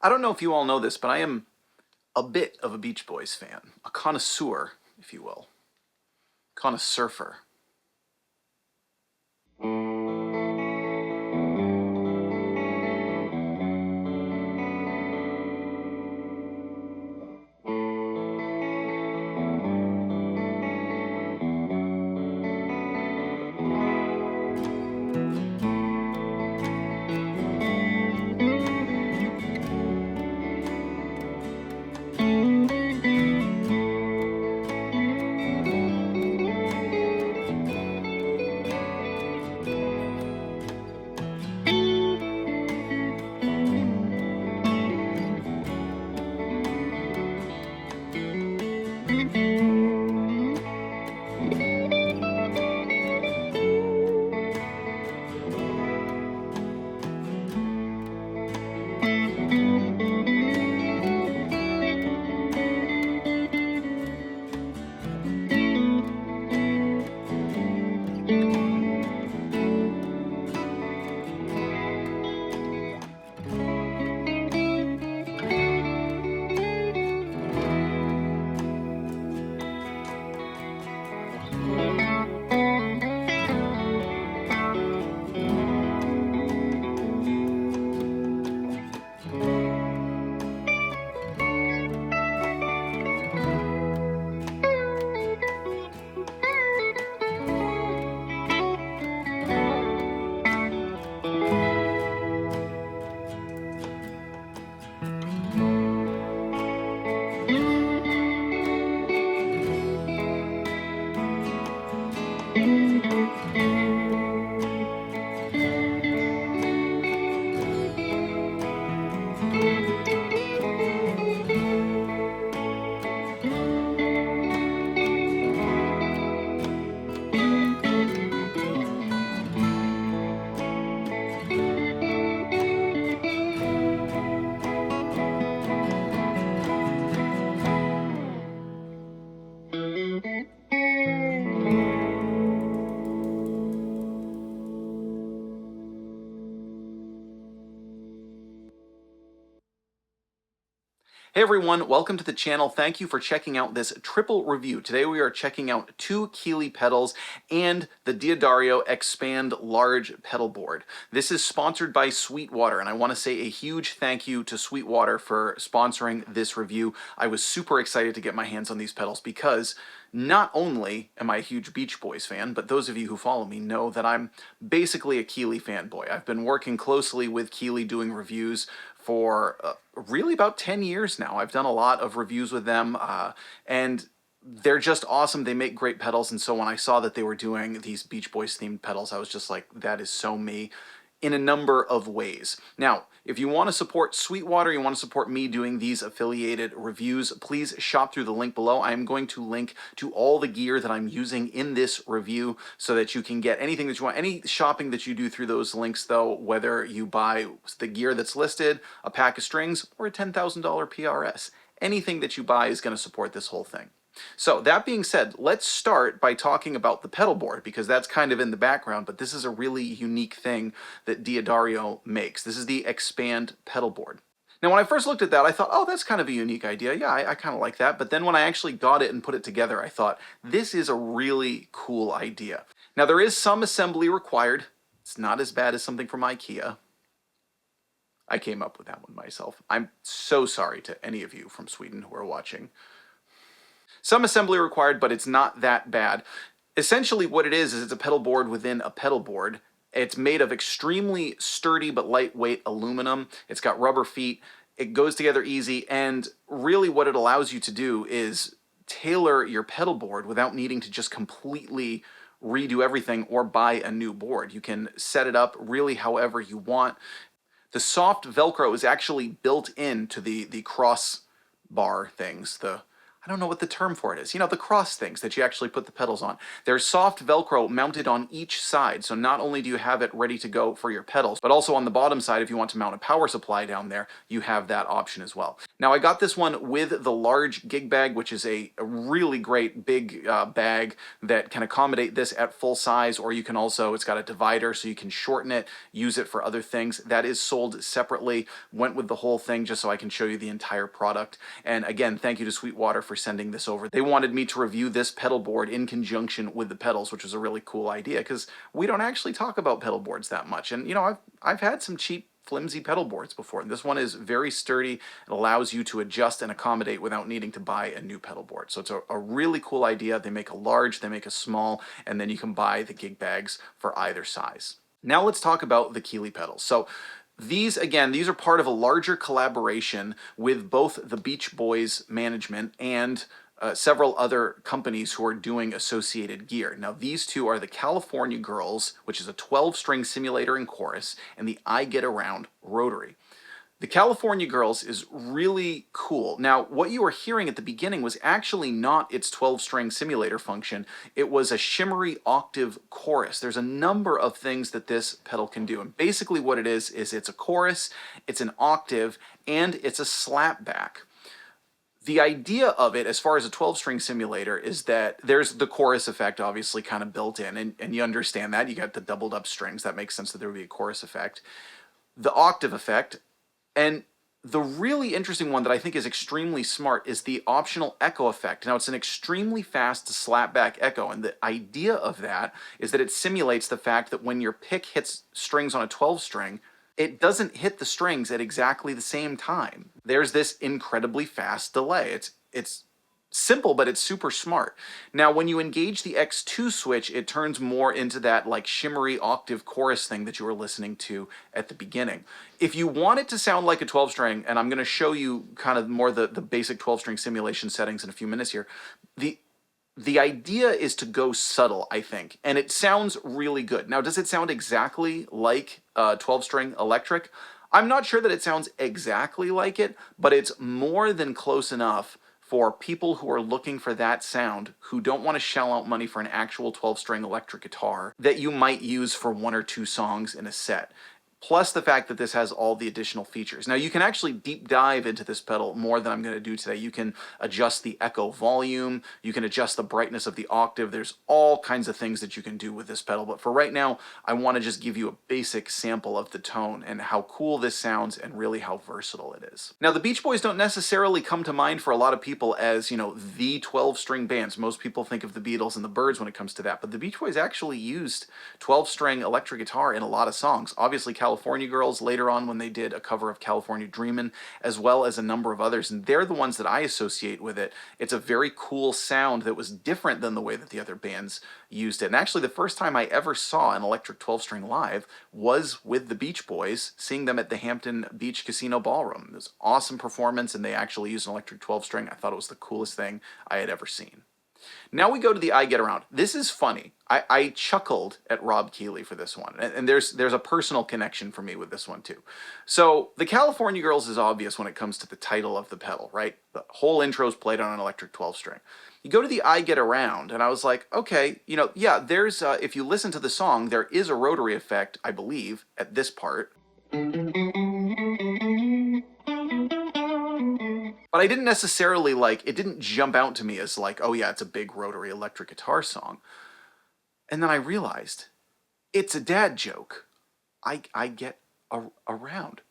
I don't know if you all know this, but I am a bit of a Beach Boys fan. A connoisseur, if you will. Connoissurfer. Hey everyone, welcome to the channel. Thank you for checking out this triple review. Today we are checking out two Keeley pedals and the D'Addario Expand Large pedal board. This is sponsored by Sweetwater, and I want to say a huge thank you to Sweetwater for sponsoring this review. I was super excited to get my hands on these pedals because not only am I a huge Beach Boys fan, but those of you who follow me know that I'm basically a Keeley fanboy. I've been working closely with Keeley doing reviews for really about 10 years now. I've done a lot of reviews with them, and they're just awesome. They make great pedals, and so when I saw that they were doing these Beach Boys themed pedals, I was just like, that is so me in a number of ways. Now, if you want to support Sweetwater, you want to support me doing these affiliated reviews, please shop through the link below. I am going to link to all the gear that I'm using in this review so that you can get anything that you want. Any shopping that you do through those links, though, whether you buy the gear that's listed, a pack of strings, or a $10,000 PRS, anything that you buy is going to support this whole thing. So that being said, let's start by talking about the pedal board, because that's kind of in the background, but this is a really unique thing that D'Addario makes. This is the Expand pedal board. Now, when I first looked at that, I thought, oh, that's kind of a unique idea. Yeah, I kind of like that. But then when I actually got it and put it together, I thought, this is a really cool idea. Now, there is some assembly required. It's not as bad as something from IKEA. I came up with that one myself. I'm so sorry to any of you from Sweden who are watching. Some assembly required, but it's not that bad. Essentially what it is it's a pedal board within a pedal board. It's made of extremely sturdy but lightweight aluminum. It's got rubber feet. It goes together easy, and really what it allows you to do is tailor your pedal board without needing to just completely redo everything or buy a new board. You can set it up really however you want. The soft Velcro is actually built into the cross bar things, the I don't know what the term for it is. You know, the cross things that you actually put the pedals on. There's soft Velcro mounted on each side. So not only do you have it ready to go for your pedals, but also on the bottom side, if you want to mount a power supply down there, you have that option as well. Now I got this one with the large gig bag, which is a really great big bag that can accommodate this at full size, or you can also, it's got a divider so you can shorten it, use it for other things. That is sold separately. Went with the whole thing just so I can show you the entire product. And again, thank you to Sweetwater for sending this over. They wanted me to review this pedal board in conjunction with the pedals, which was a really cool idea because we don't actually talk about pedal boards that much. And you know, I've had some cheap flimsy pedal boards before. And this one is very sturdy. It allows you to adjust and accommodate without needing to buy a new pedal board. So it's a really cool idea. They make a large, they make a small, and then you can buy the gig bags for either size. Now let's talk about the Keeley pedals. So these, again, these are part of a larger collaboration with both the Beach Boys management and several other companies who are doing associated gear. Now, these two are the California Girls, which is a 12-string simulator and chorus, and the I Get Around rotary. The California Girls is really cool. Now, what you were hearing at the beginning was actually not its 12-string simulator function. It was a shimmery octave chorus. There's a number of things that this pedal can do. And basically what it is it's a chorus, it's an octave, and it's a slapback. The idea of it, as far as a 12-string simulator, is that there's the chorus effect obviously kind of built in, and you understand that. You got the doubled up strings. That makes sense that there would be a chorus effect. The octave effect, and the really interesting one that I think is extremely smart is the optional echo effect. Now, it's an extremely fast slapback echo, and the idea of that is that it simulates the fact that when your pick hits strings on a 12-string, it doesn't hit the strings at exactly the same time. There's this incredibly fast delay. It's simple, but it's super smart. Now, when you engage the X2 switch, it turns more into that like shimmery octave chorus thing that you were listening to at the beginning. If you want it to sound like a 12-string, and I'm going to show you kind of more the basic 12-string simulation settings in a few minutes here, the idea is to go subtle, I think, and it sounds really good. Now, does it sound exactly like 12-string electric? I'm not sure that it sounds exactly like it, but it's more than close enough for people who are looking for that sound, who don't want to shell out money for an actual 12-string electric guitar that you might use for one or two songs in a set. Plus the fact that this has all the additional features. Now, you can actually deep dive into this pedal more than I'm going to do today. You can adjust the echo volume, you can adjust the brightness of the octave. There's all kinds of things that you can do with this pedal, but for right now, I want to just give you a basic sample of the tone and how cool this sounds and really how versatile it is. Now, the Beach Boys don't necessarily come to mind for a lot of people as, you know, the 12-string bands. Most people think of the Beatles and the Byrds when it comes to that, but the Beach Boys actually used 12-string electric guitar in a lot of songs. Obviously, California Girls later on when they did a cover of California Dreamin', as well as a number of others, and they're the ones that I associate with it. It's a very cool sound that was different than the way that the other bands used it. And actually the first time I ever saw an electric 12-string live was with the Beach Boys, seeing them at the Hampton Beach Casino Ballroom. It was an awesome performance, and they actually used an electric 12-string. I thought it was the coolest thing I had ever seen. Now we go to the I Get Around. This is funny. I chuckled at Rob Keeley for this one, and there's a personal connection for me with this one too. So the California Girls is obvious when it comes to the title of the pedal, right? The whole intro is played on an electric 12-string. You go to the I Get Around, and I was like, okay, you know, yeah, there's, if you listen to the song, there is a rotary effect, I believe, at this part. But I didn't necessarily it didn't jump out to me as like, oh yeah, it's a big rotary electric guitar song. And then I realized, it's a dad joke. I get around.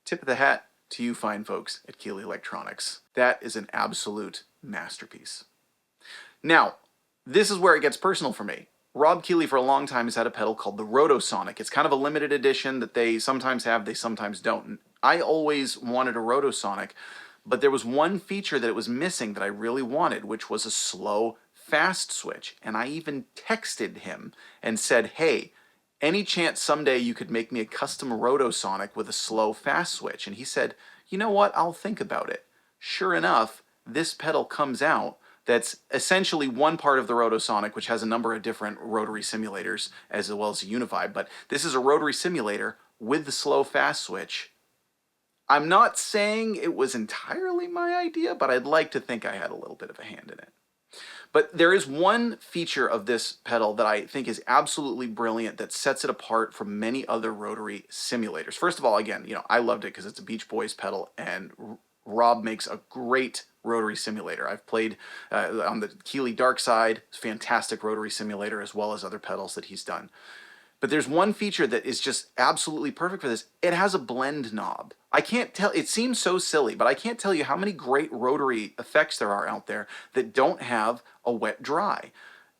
Tip of the hat to you fine folks at Keeley Electronics. That is an absolute masterpiece. Now, this is where it gets personal for me. Rob Keeley for a long time has had a pedal called the Rotosonic. It's kind of a limited edition that they sometimes have, they sometimes don't. And I always wanted a Rotosonic, but there was one feature that it was missing that I really wanted, which was a slow fast switch. And I even texted him and said, hey, any chance someday you could make me a custom Rotosonic with a slow fast switch? And he said, you know what, I'll think about it. Sure enough, this pedal comes out that's essentially one part of the Rotosonic, which has a number of different rotary simulators as well as a Unified, but this is a rotary simulator with the slow fast switch. I'm not saying it was entirely my idea, but I'd like to think I had a little bit of a hand in it. But there is one feature of this pedal that I think is absolutely brilliant that sets it apart from many other rotary simulators. First of all, again, I loved it because it's a Beach Boys pedal, and Rob makes a great rotary simulator. I've played on the Keeley Dark Side, fantastic rotary simulator, as well as other pedals that he's done. But there's one feature that is just absolutely perfect for this. It has a blend knob. I can't tell, it seems so silly, but I can't tell you how many great rotary effects there are out there that don't have a wet dry.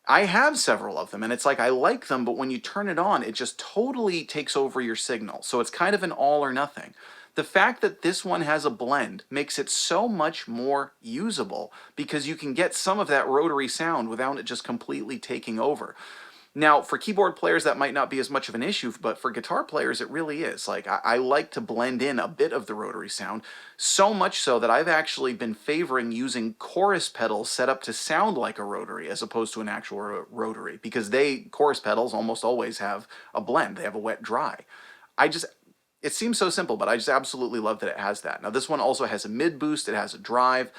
I have several of them, and it's like I like them, but when you turn it on, it just totally takes over your signal. So it's kind of an all or nothing. The fact that this one has a blend makes it so much more usable because you can get some of that rotary sound without it just completely taking over. Now, for keyboard players, that might not be as much of an issue, but for guitar players, it really is. Like, I like to blend in a bit of the rotary sound, so much so that I've actually been favoring using chorus pedals set up to sound like a rotary as opposed to an actual rotary, because chorus pedals almost always have a blend. They have a wet dry. It seems so simple, but I just absolutely love that it has that. Now, this one also has a mid boost, it has a drive.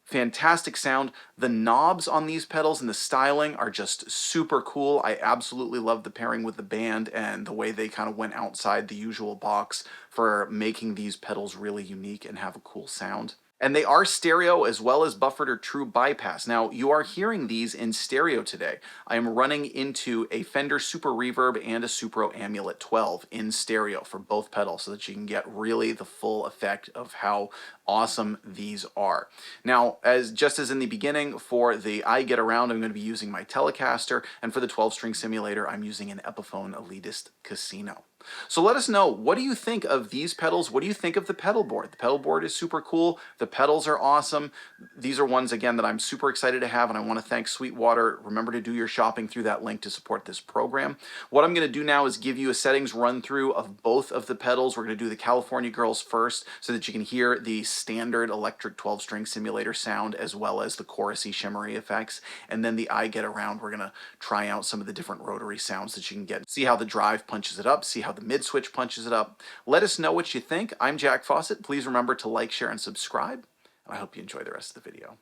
Fantastic sound. The knobs on these pedals and the styling are just super cool. I absolutely love the pairing with the band and the way they kind of went outside the usual box for making these pedals really unique and have a cool sound. And they are stereo as well as buffered or true bypass. Now, you are hearing these in stereo today. I am running into a Fender Super Reverb and a Supro Amulet 12 in stereo for both pedals so that you can get really the full effect of how awesome these are. Now, just as in the beginning, for the I Get Around, I'm going to be using my Telecaster, and for the 12-string simulator, I'm using an Epiphone Elitist Casino. So let us know, what do you think of these pedals? What do you think of the pedal board? The pedal board is super cool. The pedals are awesome. These are ones, again, that I'm super excited to have, and I want to thank Sweetwater. Remember to do your shopping through that link to support this program. What I'm going to do now is give you a settings run through of both of the pedals. We're going to do the California Girls first so that you can hear the standard electric 12-string simulator sound as well as the chorusy shimmery effects. And then the I Get Around, we're going to try out some of the different rotary sounds that you can get. See how the drive punches it up, see how the mid switch punches it up. Let us know what you think. I'm Jack Fossett. Please remember to like, share, and subscribe. And I hope you enjoy the rest of the video.